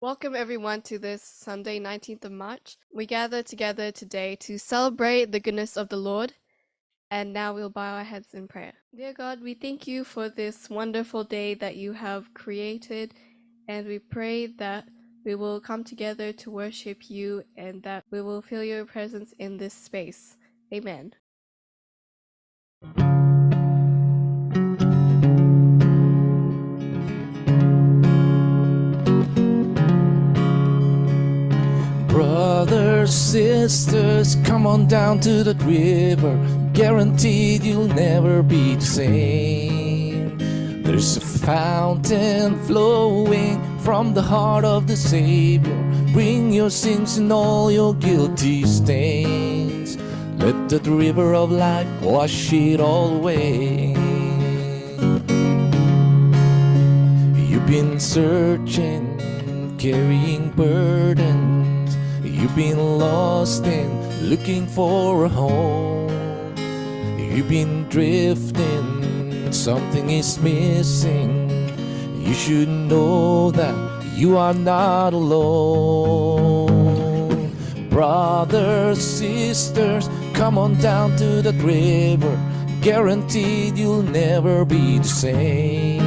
Welcome everyone to this Sunday, 19th of March. We gather together today to celebrate the goodness of the Lord, and now we'll bow our heads in prayer. Dear God, we thank you for this wonderful day that you have created, and we pray that we will come together to worship you and that we will feel your presence in this space. Amen. Brothers, sisters, come on down to that river. Guaranteed you'll never be the same. There's a fountain flowing from the heart of the Savior. Bring your sins and all your guilty stains. Let that river of life wash it all away. You've been searching, carrying burdens. You've been lost and looking for a home. You've been drifting, something is missing. You should know that you are not alone. Brothers, sisters, come on down to that river. Guaranteed you'll never be the same.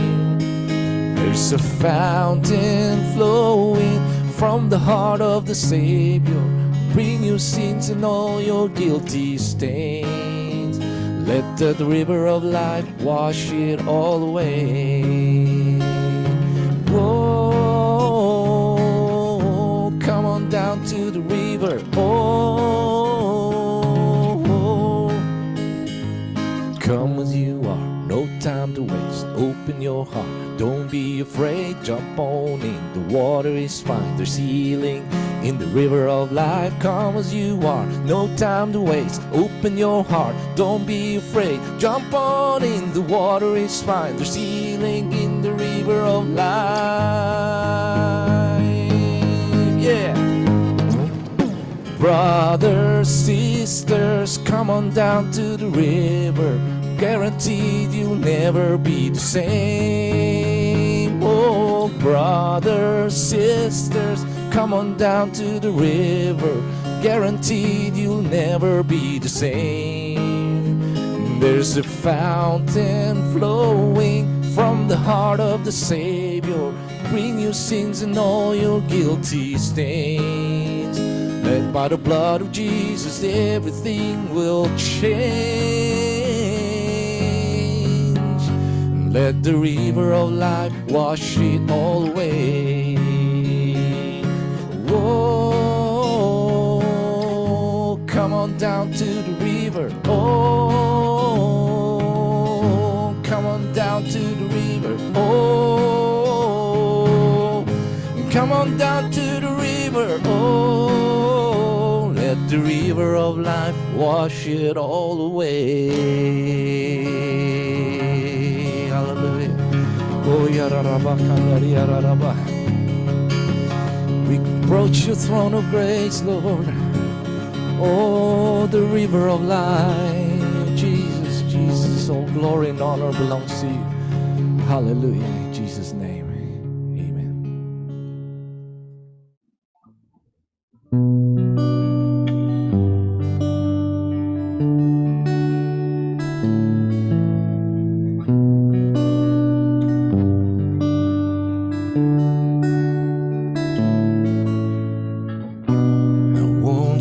There's a fountain flowing from the heart of the Savior. Bring your sins and all your guilty stains. Let that river of life wash it all away. Whoa, come on down to the river. Oh, come as you are, no time to waste. Open your heart, don't be afraid. Jump on in, the water is fine. There's healing in the river of life. Come as you are, no time to waste. Open your heart, don't be afraid. Jump on in, the water is fine. There's healing in the river of life. Yeah. Brothers, sisters, come on down to the river. Guaranteed you'll never be the same. Oh, brothers, sisters, come on down to the river. Guaranteed you'll never be the same. There's a fountain flowing from the heart of the Savior. Bring your sins and all your guilty stains. Led by the blood of Jesus, everything will change. Let the river of life wash it all away. Whoa, come on down to the river. Oh, come on down to the river. Oh, come on down to the river. Oh, let the river of life wash it all away. Hallelujah. Oh, yararaba, yararaba. We approach your throne of grace, Lord. Oh, the river of life. Jesus, Jesus, all glory and honor belongs to you. Hallelujah. In Jesus' name.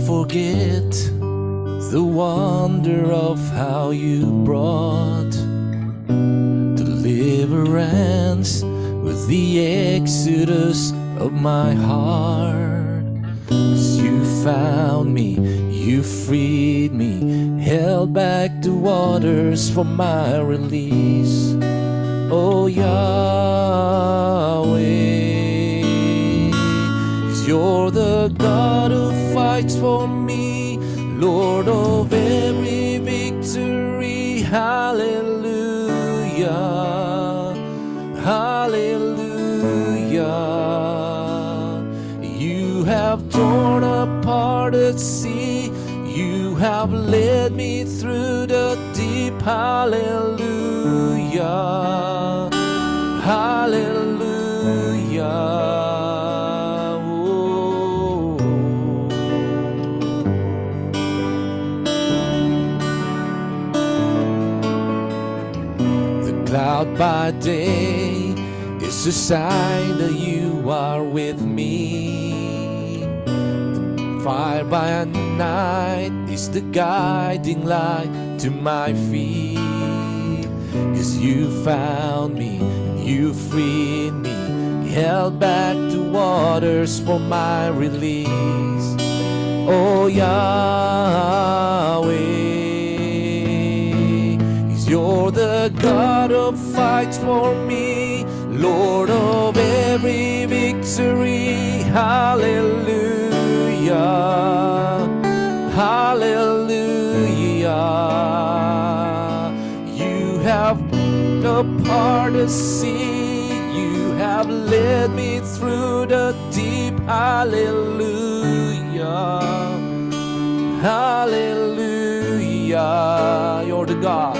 Forget the wonder of how you brought deliverance with the exodus of my heart. 'Cause you found me, you freed me, held back the waters for my release. Oh Yahweh, 'cause you're the God who fights for me, Lord of every victory. Hallelujah, hallelujah. You have torn apart the sea, you have led me through the deep. Hallelujah, hallelujah. by day is a sign that you are with me. Fire by night is the guiding light to my feet. 'Cause you found me, you freed me, held back the waters for my release. Oh Yahweh, 'cause you're the God who fights for me, Lord of every victory. Hallelujah, hallelujah. You have apart the sea, you have led me through the deep. Hallelujah, hallelujah. You're the God,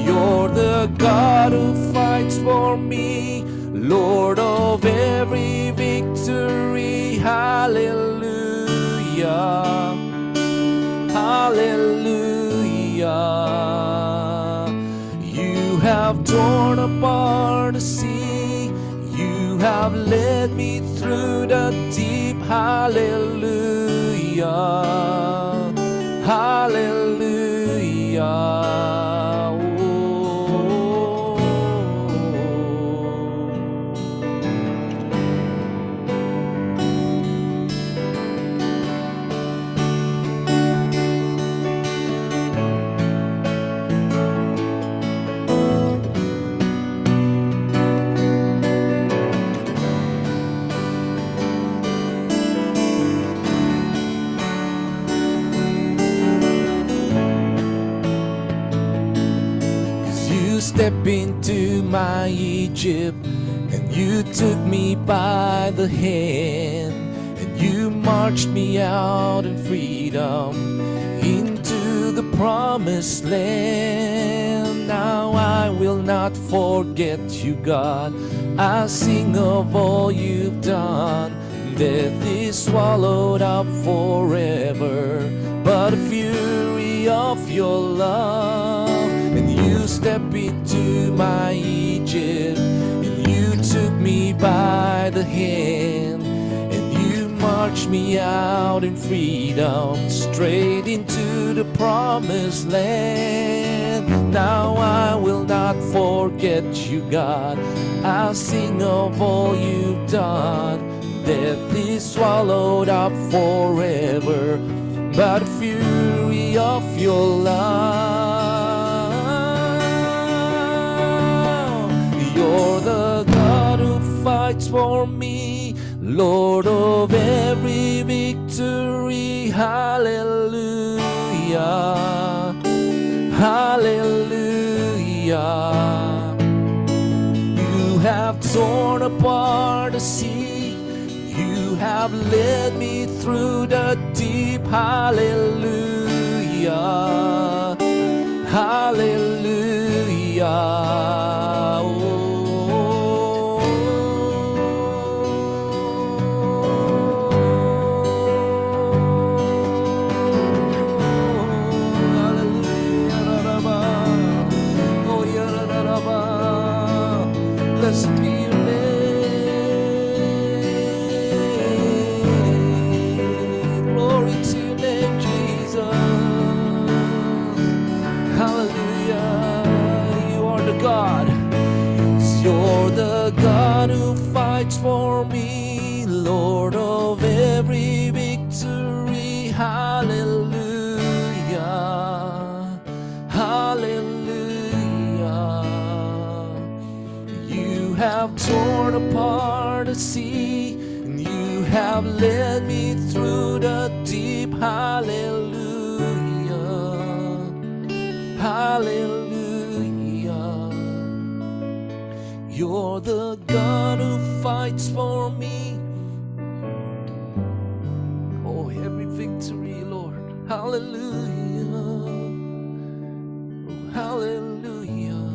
you're the God who fights for me, Lord of every victory. Hallelujah, hallelujah. You have torn apart the sea, you have led me through the deep. Hallelujah, hallelujah. Step into my Egypt, and you took me by the hand, and you marched me out in freedom into the promised land. Now I will not forget you, God. I sing of all you've done. Death is swallowed up forever, but the fury of your love. And you step into my Egypt, and you took me by the hand, and you marched me out in freedom, straight into the promised land. Now I will not forget you, God. I'll sing of all you've done. Death is swallowed up forever, but the fury of your love. You're the God who fights for me, Lord of every victory. Hallelujah, hallelujah. You have torn apart the sea, you have led me through the deep. Hallelujah, hallelujah. Blessed be your name. Glory to your name, Jesus. Hallelujah. You are the God. You're the God who fights for me, Lord of every victory. Hallelujah, hallelujah. You have torn apart the sea, and you have led me through the deep. Hallelujah, hallelujah. You're the God who fights for me. Oh, every victory, Lord. Hallelujah, oh, hallelujah.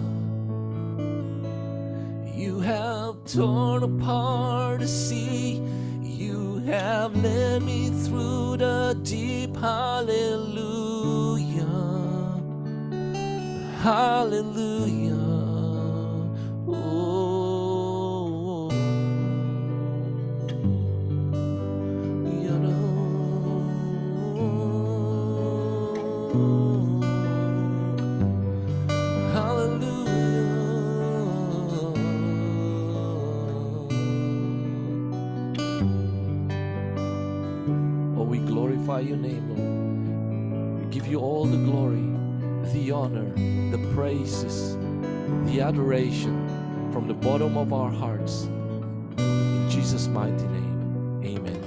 You have torn apart the sea, you have led me through the deep. Hallelujah, hallelujah. magnify your name, Lord. We give you all the glory, the honor, the praises, the adoration from the bottom of our hearts. In Jesus' mighty name, amen.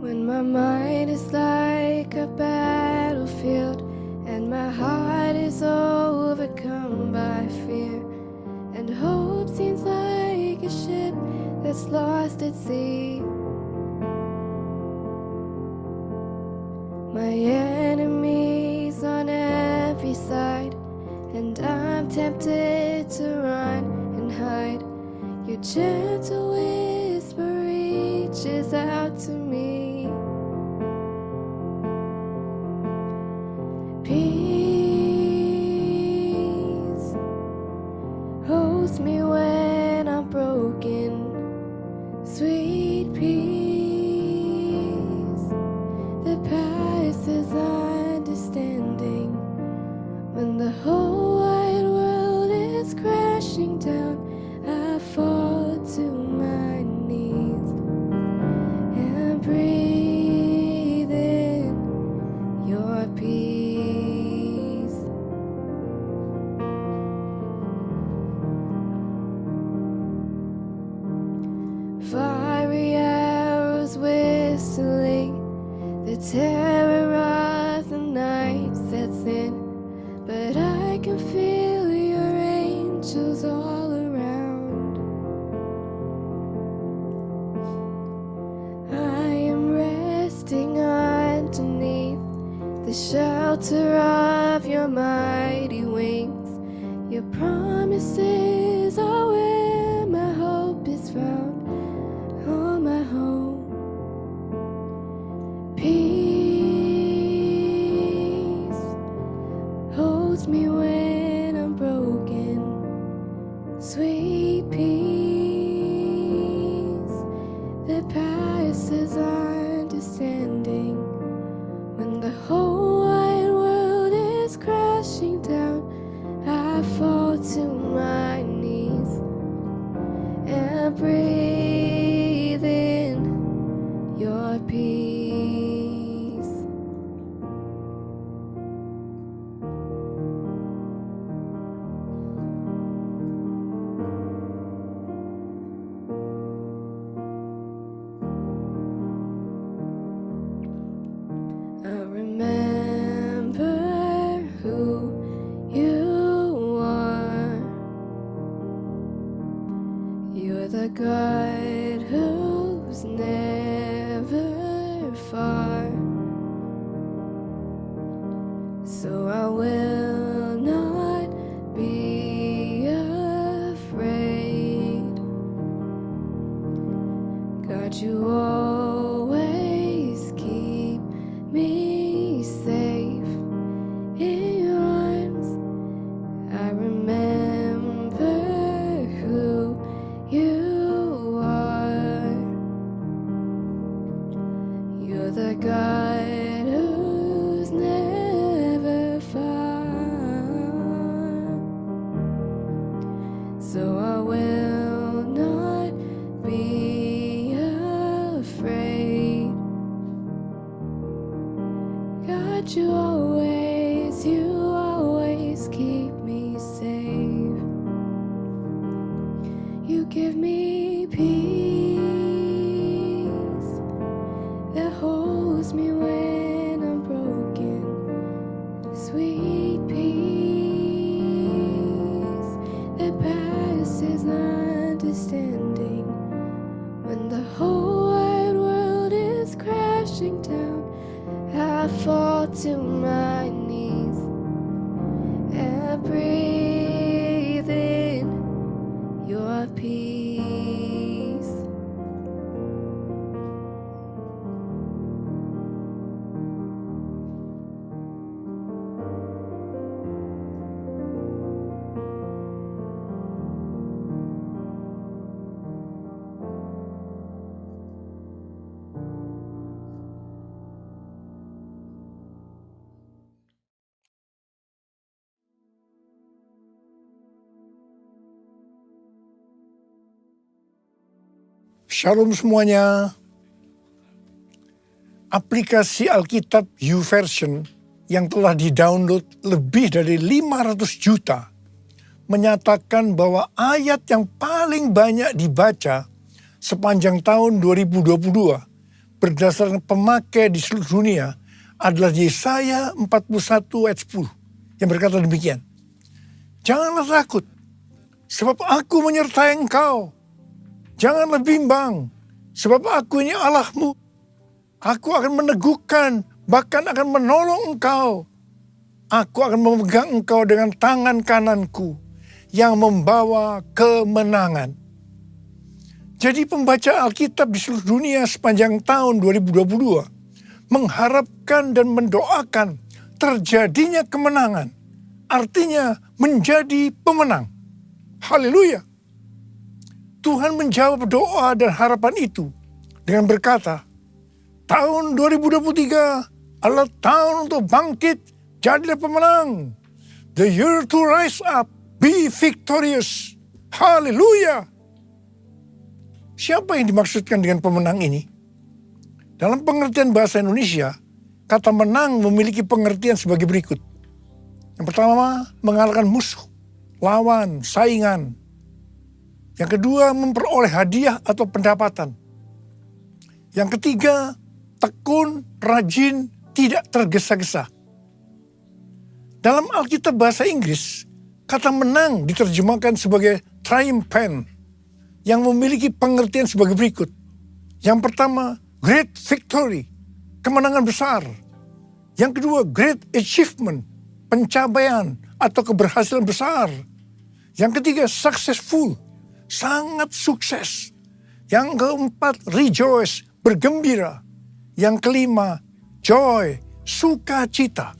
When my mind is like a battlefield and my heart is overcome by fear, and hope seems like a ship that's lost at sea, my enemies on every side, and I'm tempted to run and hide. Your gentle whisper reaches out to me. Peace holds me when I'm broken. Sweet peace that passes understanding. When the whole wide world is crashing down, I fall to my knees and breathe in your peace. Fiery arrows whistling, the terror of the night sets in, but I can feel your angels all around. I am resting underneath the shelter of your mighty wings. Your promises are where my hope is found. All my home. Peace holds me when I'm broken. Sweet peace that passes understanding. When the whole wide world is crashing down, I fall to my knees and breathe in your peace. I remember who you are. You're the God who's never far. So I will not be afraid. God, you always keep me safe in your arms. I remember who you are. You're the God who's never far. So I will not be afraid. God, you always keep me safe. You give me peace that holds me when I'm broken. Sweet peace that passes understanding. When the whole wide world is crashing down, I fall to my knees and breathe in your peace. Shalom semuanya. Aplikasi Alkitab YouVersion yang telah di-download lebih dari 500 juta menyatakan bahwa ayat yang paling banyak dibaca sepanjang tahun 2022 berdasarkan pemakai di seluruh dunia adalah Yesaya 41 ayat 10 yang berkata demikian. Janganlah takut, sebab aku menyertai engkau. Janganlah bimbang, sebab aku ini Allahmu. Aku akan meneguhkan, bahkan akan menolong engkau. Aku akan memegang engkau dengan tangan kananku yang membawa kemenangan. Jadi pembaca Alkitab di seluruh dunia sepanjang tahun 2022 mengharapkan dan mendoakan terjadinya kemenangan. Artinya menjadi pemenang. Haleluya. Tuhan menjawab doa dan harapan itu dengan berkata, tahun 2023 adalah tahun untuk bangkit, jadilah pemenang. The year to rise up, be victorious. Haleluya. Siapa yang dimaksudkan dengan pemenang ini? Dalam pengertian bahasa Indonesia, kata menang memiliki pengertian sebagai berikut. Yang pertama, mengalahkan musuh, lawan, saingan. Yang kedua, memperoleh hadiah atau pendapatan. Yang ketiga, tekun, rajin, tidak tergesa-gesa. Dalam Alkitab bahasa Inggris, kata menang diterjemahkan sebagai triumphant, yang memiliki pengertian sebagai berikut. Yang pertama, great victory, kemenangan besar. Yang kedua, great achievement, pencapaian atau keberhasilan besar. Yang ketiga, successful, sangat sukses. Yang keempat, rejoice, bergembira. Yang kelima, joy, sukacita.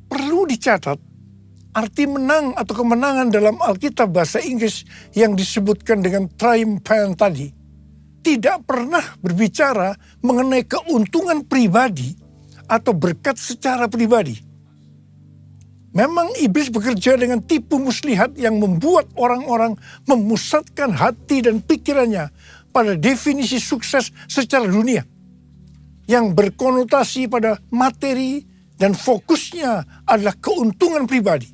Perlu dicatat, arti menang atau kemenangan dalam Alkitab bahasa Inggris yang disebutkan dengan triumphant tadi tidak pernah berbicara mengenai keuntungan pribadi atau berkat secara pribadi. Memang iblis bekerja dengan tipu muslihat yang membuat orang-orang memusatkan hati dan pikirannya pada definisi sukses secara dunia yang berkonotasi pada materi dan fokusnya adalah keuntungan pribadi.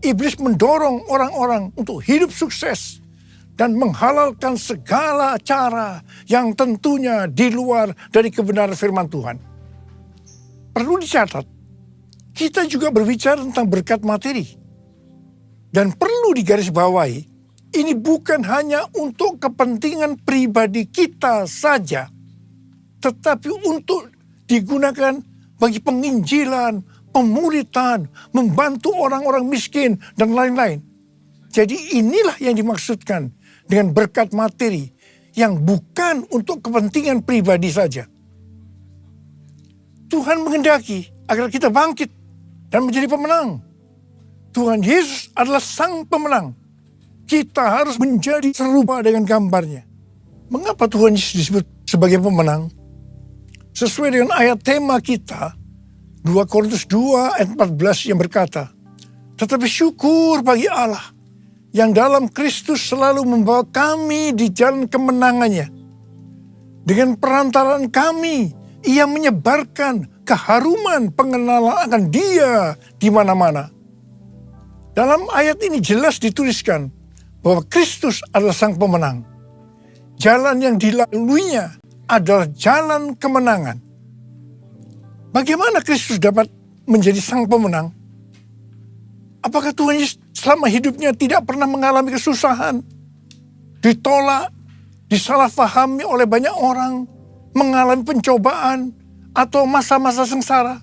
Iblis mendorong orang-orang untuk hidup sukses dan menghalalkan segala cara yang tentunya di luar dari kebenaran firman Tuhan. Perlu dicatat, kita juga berbicara tentang berkat materi. Dan perlu digarisbawahi, ini bukan hanya untuk kepentingan pribadi kita saja, tetapi untuk digunakan bagi penginjilan, pemuritan, membantu orang-orang miskin, dan lain-lain. Jadi inilah yang dimaksudkan dengan berkat materi yang bukan untuk kepentingan pribadi saja. Tuhan menghendaki agar kita bangkit dan menjadi pemenang. Tuhan Yesus adalah sang pemenang. Kita harus menjadi serupa dengan gambarnya. Mengapa Tuhan Yesus disebut sebagai pemenang? Sesuai dengan ayat tema kita, 2 Korintus 2 ayat 14 yang berkata, tetapi syukur bagi Allah yang dalam Kristus selalu membawa kami di jalan kemenangannya. Dengan perantaraan kami, Ia menyebarkan keharuman pengenalan akan Dia di mana-mana. Dalam ayat ini jelas dituliskan bahwa Kristus adalah sang pemenang. Jalan yang dilaluinya adalah jalan kemenangan. Bagaimana Kristus dapat menjadi sang pemenang? Apakah Tuhan Yesus selama hidupnya tidak pernah mengalami kesusahan? Ditolak, disalahfahami oleh banyak orang, mengalami pencobaan, atau masa-masa sengsara?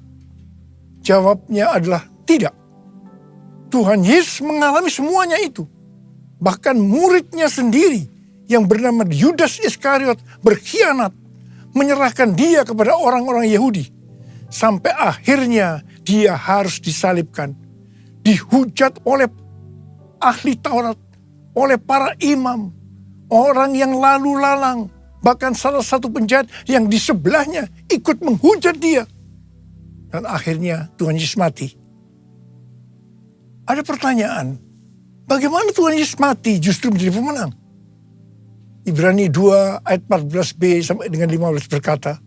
Jawabnya adalah tidak. Tuhan Yesus mengalami semuanya itu. Bahkan muridnya sendiri yang bernama Yudas Iskariot berkhianat, menyerahkan dia kepada orang-orang Yahudi. Sampai akhirnya dia harus disalibkan. Dihujat oleh ahli Taurat, oleh para imam, orang yang lalu lalang. Bahkan salah satu penjahat yang di sebelahnya ikut menghujat dia. Dan akhirnya Tuhan Yesus mati. Ada pertanyaan, bagaimana Tuhan Yesus mati justru menjadi pemenang? Ibrani 2 ayat 14b sampai dengan 15 berkata,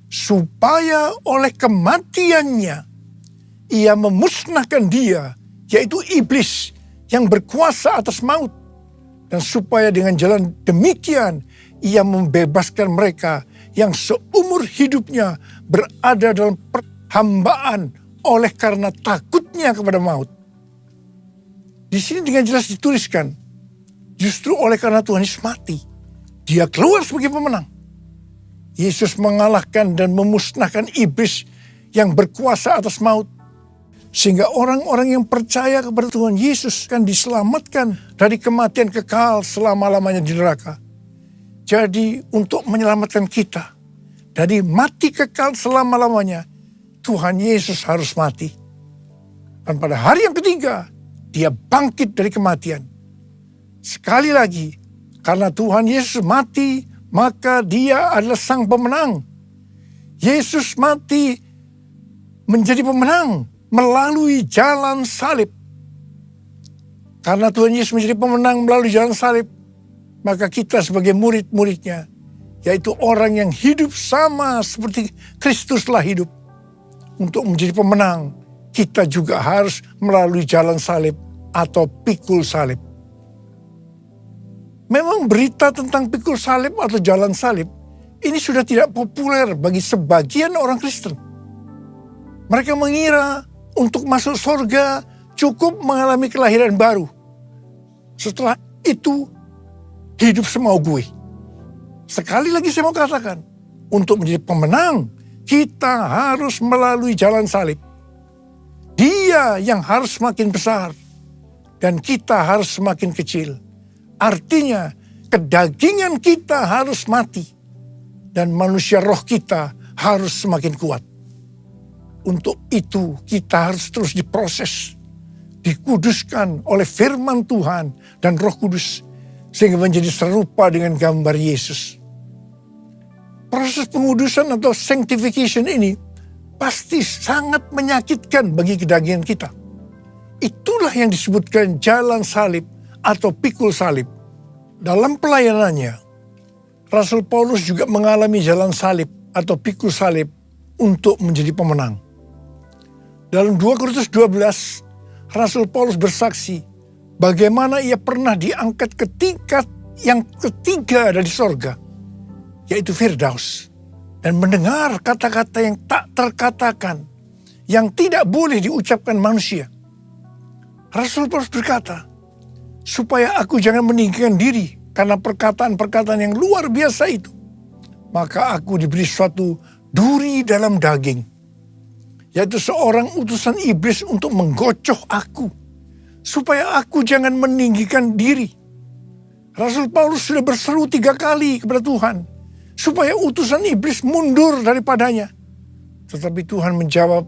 supaya oleh kematiannya ia memusnahkan dia, yaitu iblis yang berkuasa atas maut, dan supaya dengan jalan demikian ia membebaskan mereka yang seumur hidupnya berada dalam perhambaan oleh karena takutnya kepada maut. Di sini dengan jelas dituliskan, justru oleh karena Tuhan Yesus mati, dia keluar sebagai pemenang. Yesus mengalahkan dan memusnahkan iblis yang berkuasa atas maut. Sehingga orang-orang yang percaya kepada Tuhan Yesus akan diselamatkan dari kematian kekal selama-lamanya di neraka. Jadi untuk menyelamatkan kita dari mati kekal selama-lamanya, Tuhan Yesus harus mati. Dan pada hari yang ketiga, dia bangkit dari kematian. Sekali lagi, karena Tuhan Yesus mati, maka dia adalah sang pemenang. Yesus mati menjadi pemenang melalui jalan salib. Karena Tuhan Yesus menjadi pemenang melalui jalan salib, maka kita sebagai murid-muridnya, yaitu orang yang hidup sama seperti Kristus telah hidup, untuk menjadi pemenang, kita juga harus melalui jalan salib atau pikul salib. Memang berita tentang pikul salib atau jalan salib ini sudah tidak populer bagi sebagian orang Kristen. Mereka mengira untuk masuk surga cukup mengalami kelahiran baru. Setelah itu hidup semau gue. Sekali lagi saya mau katakan, untuk menjadi pemenang kita harus melalui jalan salib. Dia yang harus semakin besar dan kita harus semakin kecil. Artinya kedagingan kita harus mati dan manusia roh kita harus semakin kuat. Untuk itu kita harus terus diproses, dikuduskan oleh firman Tuhan dan Roh Kudus sehingga menjadi serupa dengan gambar Yesus. Proses pengudusan atau sanctification ini pasti sangat menyakitkan bagi kedagingan kita. Itulah yang disebutkan jalan salib atau pikul salib. Dalam pelayanannya, Rasul Paulus juga mengalami jalan salib atau pikul salib untuk menjadi pemenang. Dalam 2 Korintus 12, Rasul Paulus bersaksi bagaimana ia pernah diangkat ke tingkat yang ketiga dari sorga, yaitu Firdaus, dan mendengar kata-kata yang tak terkatakan, yang tidak boleh diucapkan manusia. Rasul Paulus berkata, supaya aku jangan meninggikan diri karena perkataan-perkataan yang luar biasa itu, maka aku diberi suatu duri dalam daging, yaitu seorang utusan iblis untuk menggocoh aku, supaya aku jangan meninggikan diri. Rasul Paulus sudah berseru 3 kali kepada Tuhan, supaya utusan iblis mundur daripadanya. Tetapi Tuhan menjawab,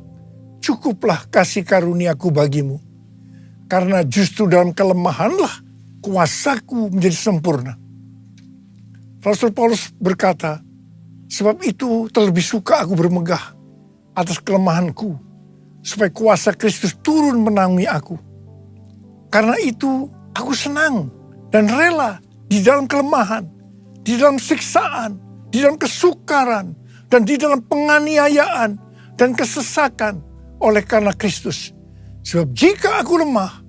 cukuplah kasih karuniaku bagimu, karena justru dalam kelemahanlah kuasaku menjadi sempurna. Rasul Paulus berkata, sebab itu terlebih suka aku bermegah atas kelemahanku, supaya kuasa Kristus turun menanggung aku. Karena itu aku senang dan rela di dalam kelemahan, di dalam siksaan, di dalam kesukaran, dan di dalam penganiayaan dan kesesakan oleh karena Kristus. Sebab jika aku lemah,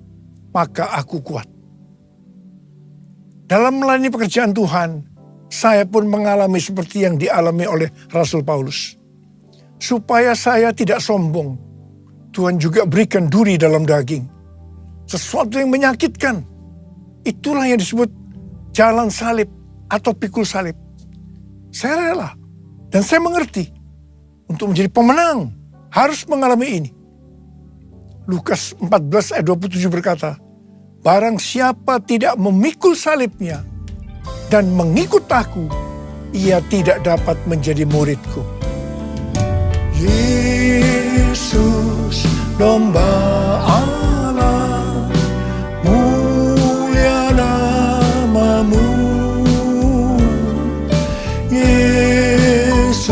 maka aku kuat. Dalam melayani pekerjaan Tuhan, saya pun mengalami seperti yang dialami oleh Rasul Paulus. Supaya saya tidak sombong, Tuhan juga berikan duri dalam daging. Sesuatu yang menyakitkan. Itulah yang disebut jalan salib atau pikul salib. Saya rela dan saya mengerti untuk menjadi pemenang harus mengalami ini. Lukas 14 ayat 27 berkata, barang siapa tidak memikul salibnya dan mengikut aku, ia tidak dapat menjadi muridku. Yesus, domba Allah, mulia namamu. Yesus,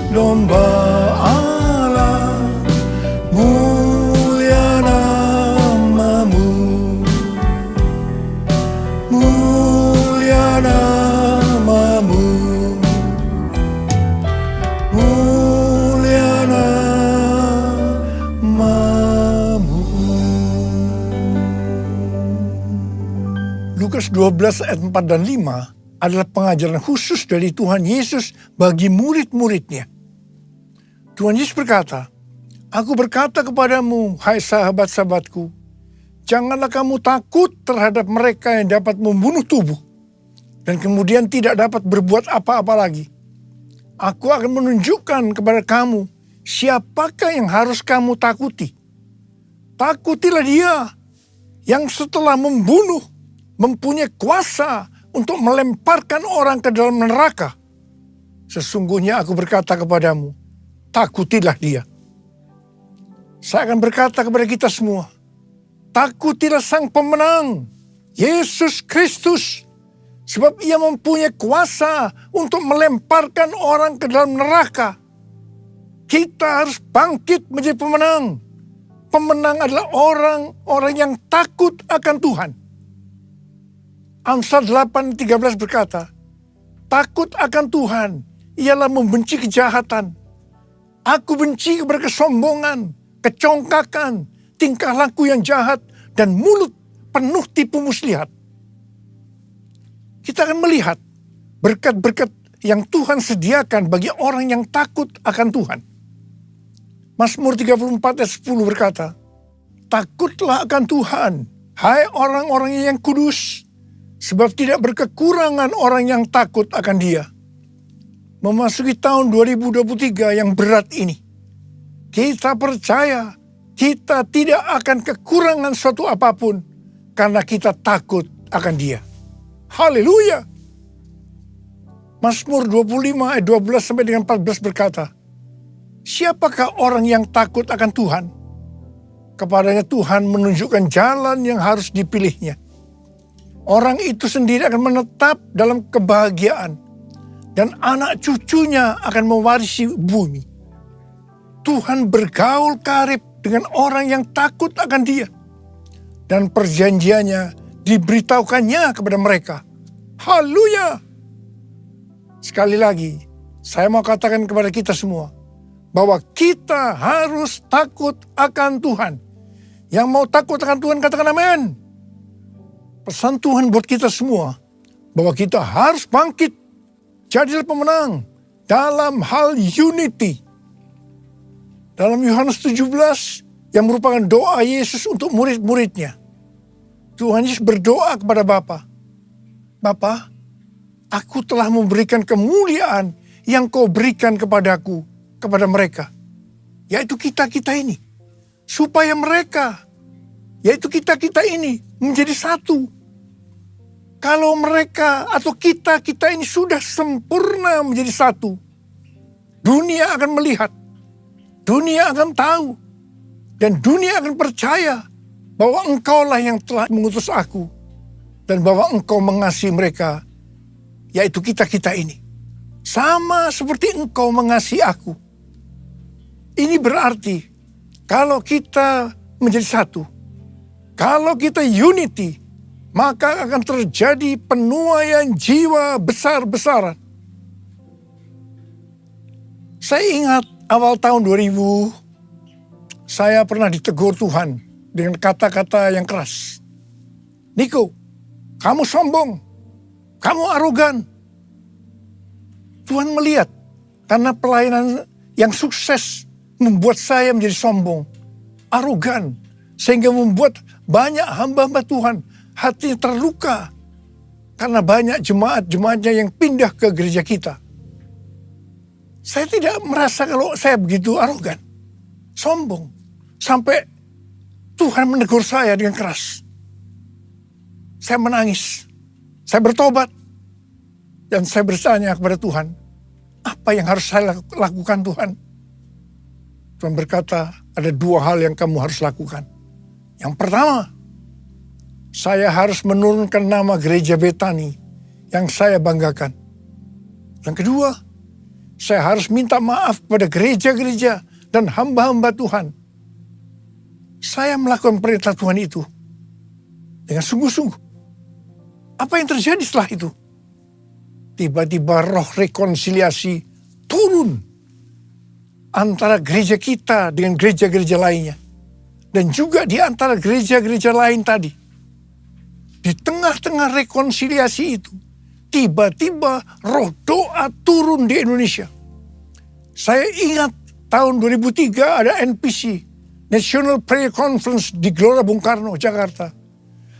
domba Allah, mulia namamu. Mulia Matius 12 ayat 4 dan 5 adalah pengajaran khusus dari Tuhan Yesus bagi murid-muridnya. Tuhan Yesus berkata, "Aku berkata kepadamu, hai sahabat-sahabatku, janganlah kamu takut terhadap mereka yang dapat membunuh tubuh dan kemudian tidak dapat berbuat apa-apa lagi. Aku akan menunjukkan kepada kamu siapakah yang harus kamu takuti. Takutilah Dia yang setelah membunuh mempunyai kuasa untuk melemparkan orang ke dalam neraka. Sesungguhnya aku berkata kepadamu, takutilah Dia." Saya akan berkata kepada kita semua, takutilah Sang Pemenang, Yesus Kristus, sebab Ia mempunyai kuasa untuk melemparkan orang ke dalam neraka. Kita harus bangkit menjadi pemenang. Pemenang adalah orang-orang yang takut akan Tuhan. Amsal 8:13 berkata, takut akan Tuhan ialah membenci kejahatan. Aku benci kepada kesombongan, kecongkakan, tingkah laku yang jahat, dan mulut penuh tipu muslihat. Kita akan melihat berkat-berkat yang Tuhan sediakan bagi orang yang takut akan Tuhan. Mazmur 34 ayat 10 berkata, takutlah akan Tuhan, hai orang-orang yang kudus, sebab tidak berkekurangan orang yang takut akan Dia. Memasuki tahun 2023 yang berat ini, kita percaya kita tidak akan kekurangan suatu apapun karena kita takut akan Dia. Haleluya. Mazmur 25 ayat 12 sampai dengan 14 berkata, siapakah orang yang takut akan Tuhan? Kepadanya Tuhan menunjukkan jalan yang harus dipilihnya. Orang itu sendiri akan menetap dalam kebahagiaan, dan anak cucunya akan mewarisi bumi. Tuhan bergaul karib dengan orang yang takut akan Dia, dan perjanjiannya diberitahukannya kepada mereka. Haleluya! Sekali lagi, saya mau katakan kepada kita semua, bahwa kita harus takut akan Tuhan. Yang mau takut akan Tuhan katakan amin. Pesan Tuhan buat kita semua, bahwa kita harus bangkit, jadilah pemenang dalam hal unity. Dalam Yohanes 17 yang merupakan doa Yesus untuk murid-muridnya, Tuhan Yesus berdoa kepada Bapa, Bapa, aku telah memberikan kemuliaan yang kau berikan kepadaku, kepada mereka, yaitu kita-kita ini, supaya mereka, yaitu kita-kita ini, menjadi satu. Kalau mereka atau kita-kita ini sudah sempurna menjadi satu, dunia akan melihat, dunia akan tahu, dan dunia akan percaya bahwa Engkaulah yang telah mengutus aku, dan bahwa Engkau mengasihi mereka, yaitu kita-kita ini, sama seperti Engkau mengasihi aku. Ini berarti kalau kita menjadi satu, kalau kita unity, maka akan terjadi penuaian jiwa besar-besaran. Saya ingat awal tahun 2000, saya pernah ditegur Tuhan dengan kata-kata yang keras. Niko, kamu sombong, kamu arogan. Tuhan melihat karena pelayanan yang sukses membuat saya menjadi sombong, arogan, sehingga membuat banyak hamba-hamba Tuhan hatinya terluka karena banyak jemaat-jemaatnya yang pindah ke gereja kita. Saya tidak merasa kalau saya begitu arogan, sombong, sampai Tuhan menegur saya dengan keras. Saya menangis, saya bertobat, dan saya bertanya kepada Tuhan, apa yang harus saya lakukan Tuhan? Tuhan berkata, ada dua hal yang kamu harus lakukan. Yang pertama, saya harus menurunkan nama gereja Betani yang saya banggakan. Yang kedua, saya harus minta maaf kepada gereja-gereja dan hamba-hamba Tuhan. Saya melakukan perintah Tuhan itu dengan sungguh-sungguh. Apa yang terjadi setelah itu? Tiba-tiba roh rekonsiliasi turun antara gereja kita dengan gereja-gereja lainnya. Dan juga di antara gereja-gereja lain tadi. Di tengah-tengah rekonsiliasi itu, tiba-tiba roh doa turun di Indonesia. Saya ingat tahun 2003 ada NPC, National Prayer Conference di Gelora Bung Karno, Jakarta.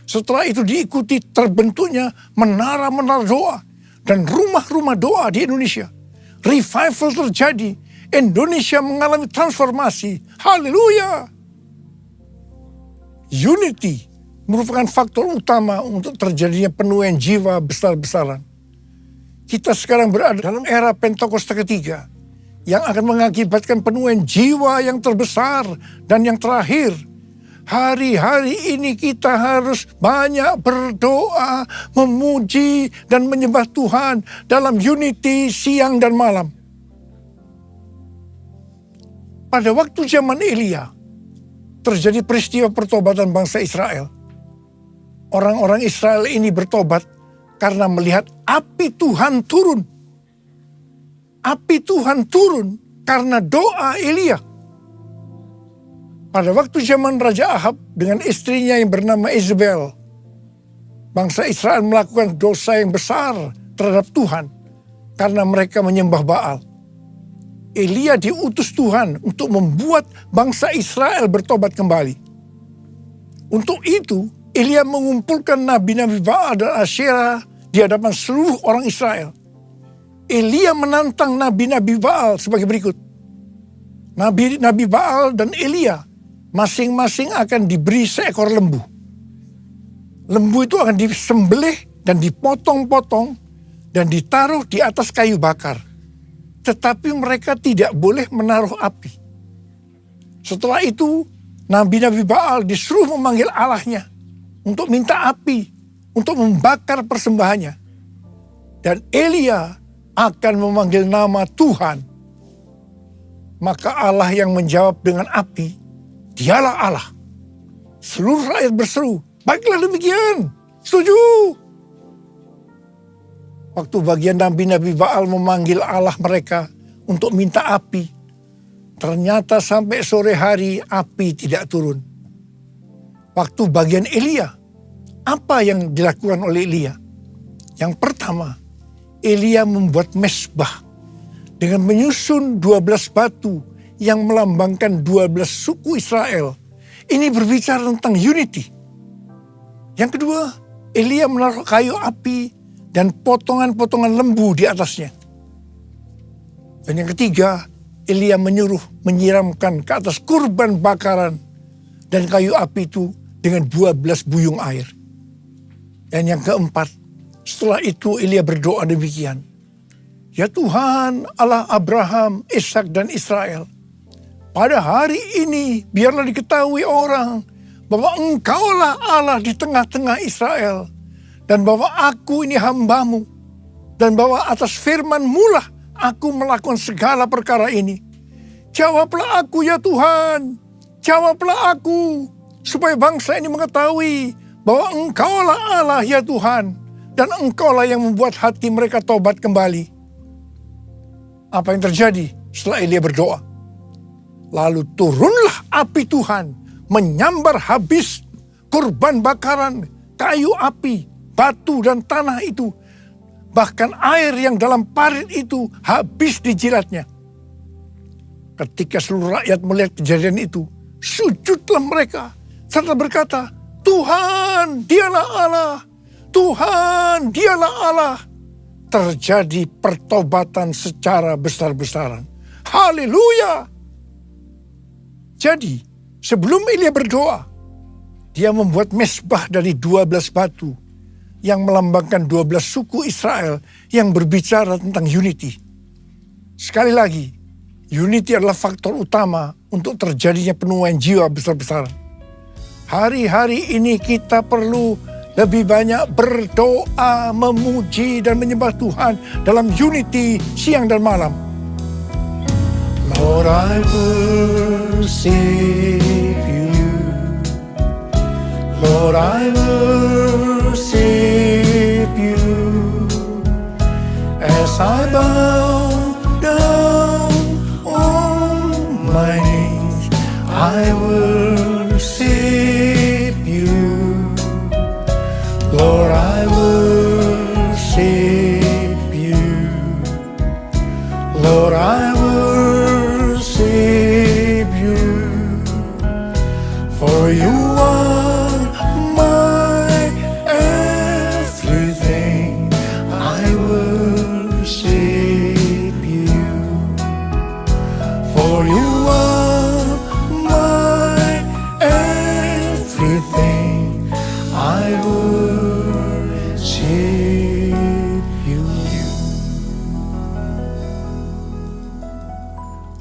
Setelah itu diikuti terbentuknya menara-menara doa dan rumah-rumah doa di Indonesia. Revival terjadi, Indonesia mengalami transformasi. Haleluya! Unity merupakan faktor utama untuk terjadinya penuaian jiwa besar-besaran. Kita sekarang berada dalam era Pentakosta ketiga yang akan mengakibatkan penuaian jiwa yang terbesar dan yang terakhir. Hari-hari ini kita harus banyak berdoa, memuji dan menyembah Tuhan dalam unity siang dan malam. Pada waktu zaman Elia, terjadi peristiwa pertobatan bangsa Israel. Orang-orang Israel ini bertobat karena melihat api Tuhan turun. Api Tuhan turun karena doa Elia. Pada waktu zaman Raja Ahab dengan istrinya yang bernama Isabel, bangsa Israel melakukan dosa yang besar terhadap Tuhan karena mereka menyembah Baal. Elia diutus Tuhan untuk membuat bangsa Israel bertobat kembali. Untuk itu, Elia mengumpulkan nabi-nabi Baal dan Asyera di hadapan seluruh orang Israel. Elia menantang nabi-nabi Baal sebagai berikut. Nabi Baal dan Elia masing-masing akan diberi seekor lembu. Lembu itu akan disembelih dan dipotong-potong dan ditaruh di atas kayu bakar. Tetapi mereka tidak boleh menaruh api. Setelah itu, nabi-nabi Baal disuruh memanggil Allahnya untuk minta api, untuk membakar persembahannya. Dan Elia akan memanggil nama Tuhan. Maka Allah yang menjawab dengan api, dialah Allah. Seluruh rakyat berseru, baiklah demikian, setuju. Waktu bagian nabi-nabi Baal memanggil Allah mereka untuk minta api, ternyata sampai sore hari api tidak turun. Waktu bagian Elia, apa yang dilakukan oleh Elia? Yang pertama, Elia membuat mezbah dengan menyusun 12 batu yang melambangkan 12 suku Israel. Ini berbicara tentang unity. Yang kedua, Elia menaruh kayu api dan potongan-potongan lembu di atasnya. Dan yang ketiga, Elia menyuruh menyiramkan ke atas kurban bakaran dan kayu api itu dengan 12 buyung air. Dan yang keempat, setelah itu Elia berdoa demikian. Ya Tuhan, Allah Abraham, Ishak dan Israel. Pada hari ini biarlah diketahui orang bahwa Engkaulah Allah di tengah-tengah Israel. Dan bahwa aku ini hambamu. Dan bahwa atas firman-Mu lah aku melakukan segala perkara ini. Jawablah aku ya Tuhan. Jawablah aku. Supaya bangsa ini mengetahui bahwa Engkaulah Allah ya Tuhan. Dan Engkaulah yang membuat hati mereka tobat kembali. Apa yang terjadi setelah Elia berdoa? Lalu turunlah api Tuhan, menyambar habis kurban bakaran, kayu api, batu dan tanah itu. Bahkan air yang dalam parit itu habis dijilatnya. Ketika seluruh rakyat melihat kejadian itu, sujudlah mereka serta berkata, Tuhan dialah Allah, Tuhan dialah Allah. Terjadi pertobatan secara besar-besaran. Haleluya! Jadi, sebelum Elia berdoa, dia membuat mezbah dari 12 batu yang melambangkan 12 suku Israel yang berbicara tentang unity. Sekali lagi, unity adalah faktor utama untuk terjadinya penuaian jiwa besar-besaran. Hari-hari ini kita perlu lebih banyak berdoa, memuji dan menyembah Tuhan dalam unity siang dan malam. Lord, I worship you. Lord, I worship you. As I bow down on my knees, I worship you. For you are my everything. I worship you. For you are my everything. I worship you.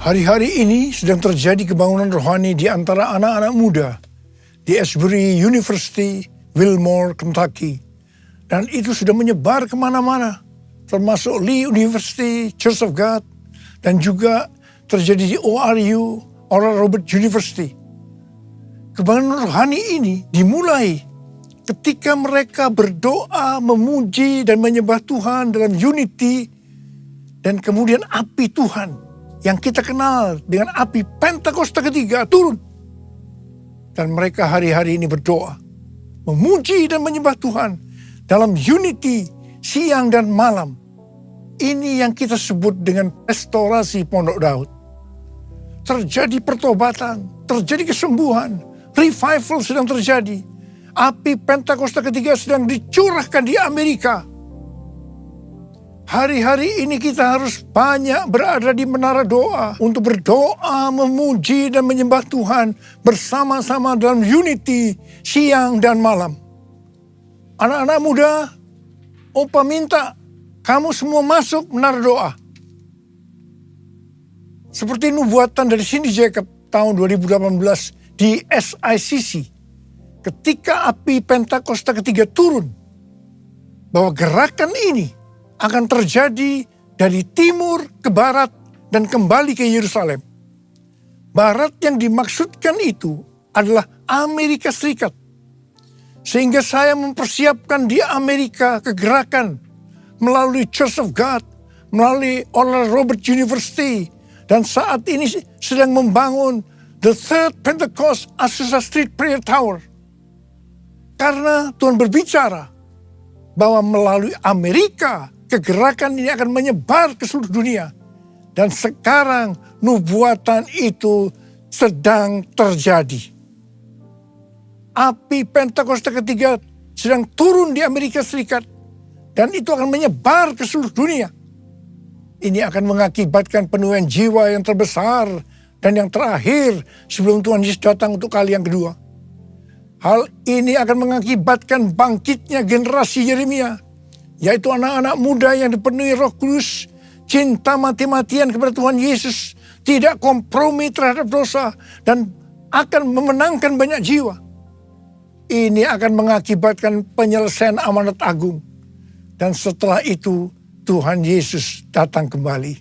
Hari-hari ini sedang terjadi kebangunan rohani di antara anak-anak muda di Asbury University, Wilmore, Kentucky. Dan itu sudah menyebar kemana-mana, termasuk Lee University, Church of God, dan juga terjadi di ORU, Oral Roberts University. Kebangunan rohani ini dimulai ketika mereka berdoa, memuji, dan menyembah Tuhan dalam unity, dan kemudian api Tuhan yang kita kenal dengan api Pentakosta ketiga turun. Dan mereka hari-hari ini berdoa, memuji dan menyembah Tuhan dalam unity siang dan malam. Ini yang kita sebut dengan restorasi Pondok Daud. Terjadi pertobatan, terjadi kesembuhan, revival sedang terjadi. Api Pentakosta ketiga sedang dicurahkan di Amerika. Hari-hari ini kita harus banyak berada di menara doa untuk berdoa, memuji dan menyembah Tuhan bersama-sama dalam unity siang dan malam. Anak-anak muda, Opa minta kamu semua masuk menara doa. Seperti nubuatan dari Cindy Jacob tahun 2018 di SICC. Ketika api Pentakosta ketiga turun, bahwa gerakan ini akan terjadi dari timur ke barat dan kembali ke Yerusalem. Barat yang dimaksudkan itu adalah Amerika Serikat. Sehingga saya mempersiapkan di Amerika kegerakan melalui Church of God, melalui Oral Roberts University, dan saat ini sedang membangun The Third Pentecost Azusa Street Prayer Tower. Karena Tuhan berbicara bahwa melalui Amerika, kegerakan ini akan menyebar ke seluruh dunia. Dan sekarang nubuatan itu sedang terjadi. Api Pentakosta ketiga sedang turun di Amerika Serikat. Dan itu akan menyebar ke seluruh dunia. Ini akan mengakibatkan penuaian jiwa yang terbesar dan yang terakhir sebelum Tuhan Yesus datang untuk kali yang kedua. Hal ini akan mengakibatkan bangkitnya generasi Yeremia, yaitu anak-anak muda yang dipenuhi Roh Kudus, cinta mati-matian kepada Tuhan Yesus, tidak kompromi terhadap dosa, dan akan memenangkan banyak jiwa. Ini akan mengakibatkan penyelesaian amanat agung. Dan setelah itu, Tuhan Yesus datang kembali.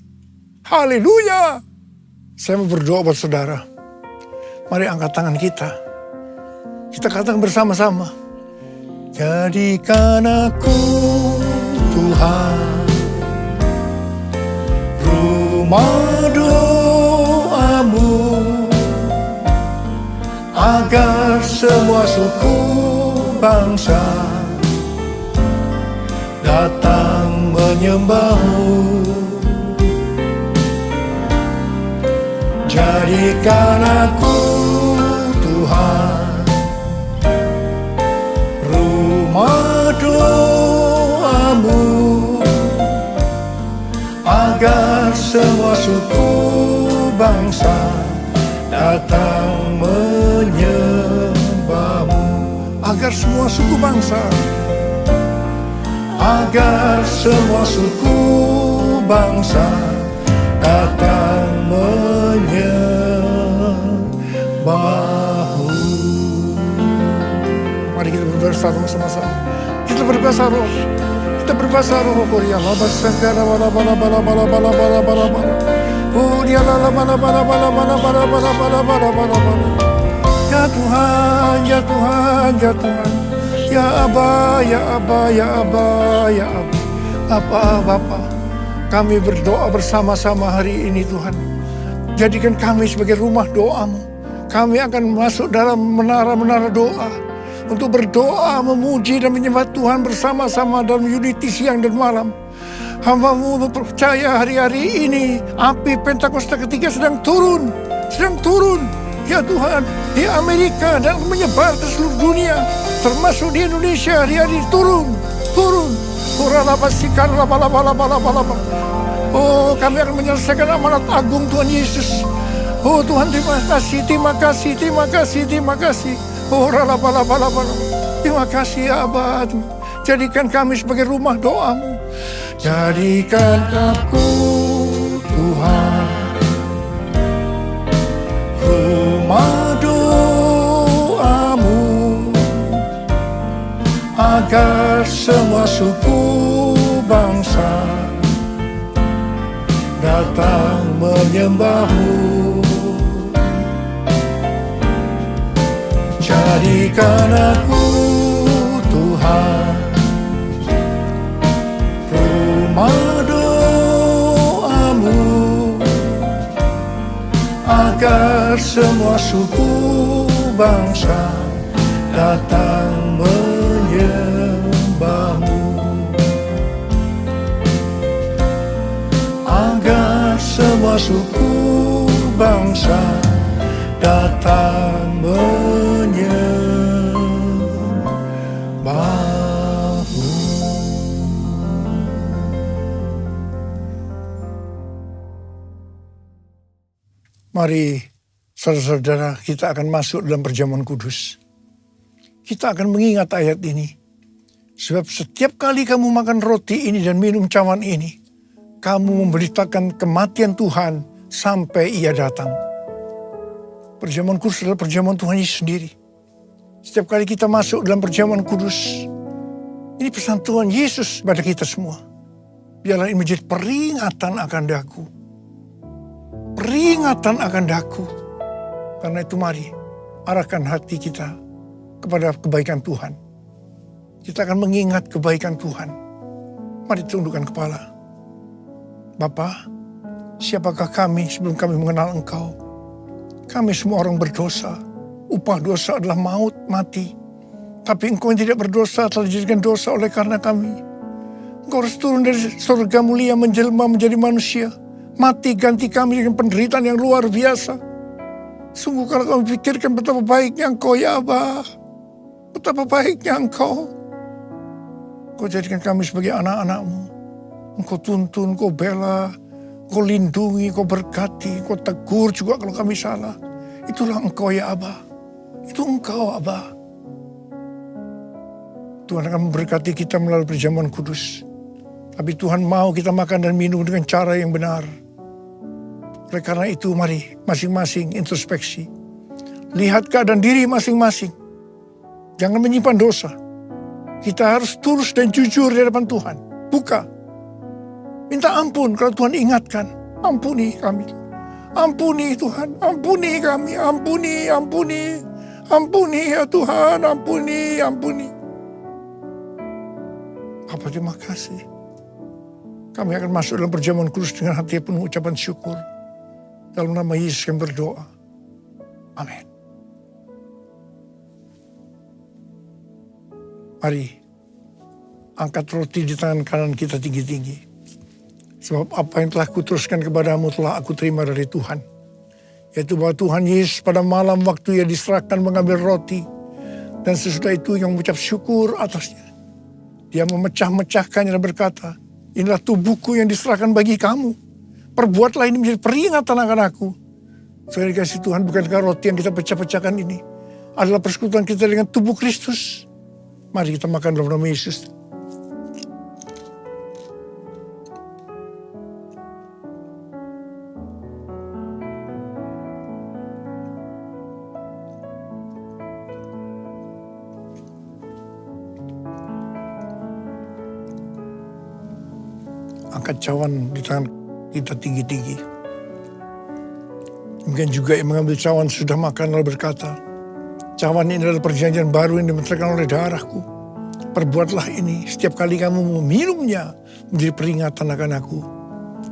Haleluya! Saya mau berdoa buat saudara. Mari angkat tangan kita. Kita katakan bersama-sama. Jadikan aku Tuhan, rumah doamu, agar semua suku bangsa datang menyembahmu. Jadikan aku Tuhan, rumah doamu, agar semua suku bangsa datang menyembahmu. Agar semua suku bangsa, agar semua suku bangsa datang menyembahmu. Mari kita berbahasa sama-sama. Kita berbahasa roh. Kita berbahasa roh. Korea labas sangkara bala bala bala bala bala bala bala bala. Korea la bala bala bala bala bala bala bala bala bala bala. Ya Tuhan, ya Tuhan, ya Tuhan. Ya Aba, ya Aba, ya Aba, ya Aba. Apa Bapa, kami berdoa bersama-sama hari ini Tuhan. Jadikan kami sebagai rumah doamu. Kami akan masuk dalam menara-menara doa. Untuk berdoa, memuji dan menyembah Tuhan bersama-sama dalam unity siang dan malam. Hamba-Mu percaya hari-hari ini api Pentakosta ketiga sedang turun. Sedang turun. ya Tuhan, di Amerika dan menyebar ke seluruh dunia, termasuk di Indonesia, hari-hari turun. Oh, kami akan menyelesaikan amanat agung Tuhan Yesus. Oh Tuhan, terima kasih. Oh, terima kasih ya Abah. Jadikan kami sebagai rumah doamu. Jadikan aku Tuhan rumah doamu, agar semua suku bangsa datang menyembahmu. Jadikan aku Tuhan rumah doamu, agar semua suku bangsa datang menyembahmu. Agar semua suku bangsa datang menyembahmu. Mari saudara-saudara, kita akan masuk dalam perjamuan kudus. Kita akan mengingat ayat ini. Sebab setiap kali kamu makan roti ini dan minum cawan ini, kamu memberitakan kematian Tuhan sampai Ia datang. Perjamuan kudus adalah perjamuan Tuhan Yesus sendiri. Setiap kali kita masuk dalam perjamuan kudus, ini pesan Tuhan Yesus pada kita semua. Biarlah ini menjadi peringatan akan daku. Peringatan akan daku. Karena itu mari arahkan hati kita kepada kebaikan Tuhan. Kita akan mengingat kebaikan Tuhan. Mari tundukkan kepala. Bapa, siapakah kami sebelum kami mengenal Engkau? Kami semua orang berdosa. Upah dosa adalah maut, mati. Tapi Engkau yang tidak berdosa telah dijadikan dosa oleh karena kami. Engkau harus turun dari surga mulia menjelma menjadi manusia. Mati ganti kami dengan penderitaan yang luar biasa. Sungguh kalau kami pikirkan betapa baiknya Engkau ya Abah. Betapa baiknya Engkau. Engkau jadikan kami sebagai anak-anak-Mu. Engkau tuntun, Engkau bela, Engkau lindungi, Engkau berkati, Engkau tegur juga kalau kami salah. Itulah Engkau ya Abah. Itu Engkau Abah. Tuhan akan memberkati kita melalui perjamuan kudus. Tapi Tuhan mau kita makan dan minum dengan cara yang benar. Oleh karena itu mari masing-masing introspeksi. Lihat keadaan diri masing-masing. Jangan menyimpan dosa. Kita harus tulus dan jujur di hadapan Tuhan. Buka. Minta ampun kalau Tuhan ingatkan. Ampuni kami. Ampuni Tuhan. Ampuni kami. Ampuni. Ampuni ya Tuhan. Ampuni. Bapa, terima kasih. Kami akan masuk dalam perjamuan kudus dengan hati penuh ucapan syukur. Dalam nama Yesus kami berdoa. Amin. Mari, angkat roti di tangan kanan kita tinggi-tinggi. Sebab apa yang telah kuteruskan kepadamu telah aku terima dari Tuhan. Yaitu bahwa Tuhan Yesus pada malam waktu Ia diserahkan mengambil roti. Dan sesudah itu yang mengucap syukur atasnya. Dia memecah-mecahkannya dan berkata, inilah tubuhku yang diserahkan bagi kamu. Perbuatlah ini menjadi peringatan akan aku. Saudara dikasih Tuhan, bukankah roti yang kita pecah-pecahkan ini adalah persekutuan kita dengan tubuh Kristus? Mari kita makan dalam nama Yesus. Angkat cawan di tangan kita tinggi-tinggi. Mungkin juga yang mengambil cawan sudah makan lalu berkata, cawan ini adalah perjanjian baru yang dimenterkan oleh darahku. Perbuatlah ini setiap kali kamu meminumnya menjadi peringatan akan aku.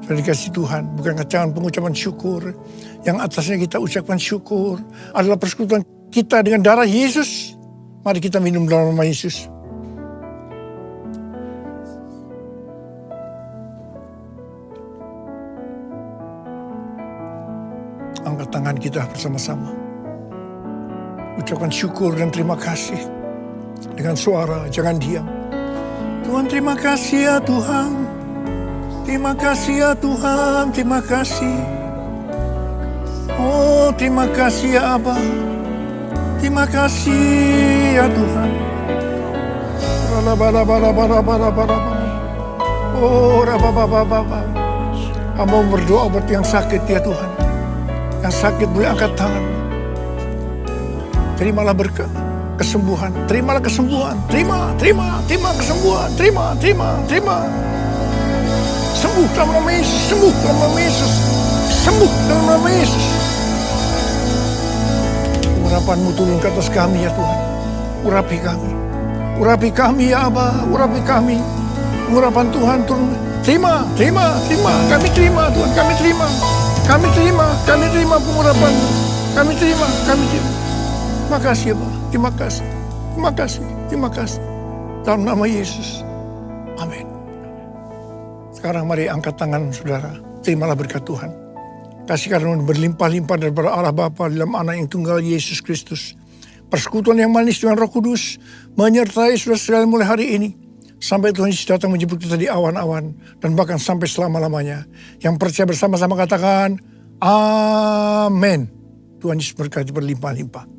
Sudah dikasih Tuhan, bukankah cawan pengucapan syukur yang atasnya kita ucapkan syukur adalah persekutuan kita dengan darah Yesus. Mari kita minum dalam nama Yesus. Angkat tangan kita bersama-sama. Ucapkan syukur dan terima kasih. Dengan suara, jangan diam. Tuhan, terima kasih ya Tuhan. Terima kasih ya Tuhan, terima kasih. Oh, terima kasih ya Abah. Terima kasih ya Tuhan. Oh, hamba berdoa buat yang sakit ya Tuhan. Yang sakit boleh angkat tangan. Terimalah berkat, kesembuhan. Terimalah kesembuhan. Terima kesembuhan. Terima. Sembuh dalam nama Yesus. Sembuh dalam nama Yesus. Sembuh dalam nama Yesus. Urapan-Mu turun ke atas kami ya Tuhan. Urapi kami. Urapi kami ya Abah. Urapi kami. Urapan Tuhan turun. Terima. Kami terima Tuhan. Kami terima pengurapan-Mu. Kami terima. Makasih ya Pak. Terima kasih. Dalam nama Yesus. Amin. Sekarang mari angkat tangan saudara. Terimalah berkat Tuhan. Kasih karunia berlimpah-limpah daripada Allah Bapa dalam Anak yang tunggal Yesus Kristus. Persekutuan yang manis dengan Roh Kudus menyertai saudara sekalian mulai hari ini. Sampai Tuhan Yesus datang menjemput kita di awan-awan. Dan bahkan sampai selama-lamanya. Yang percaya bersama-sama katakan, Amin. Tuhan Yesus berkati berlimpah-limpah.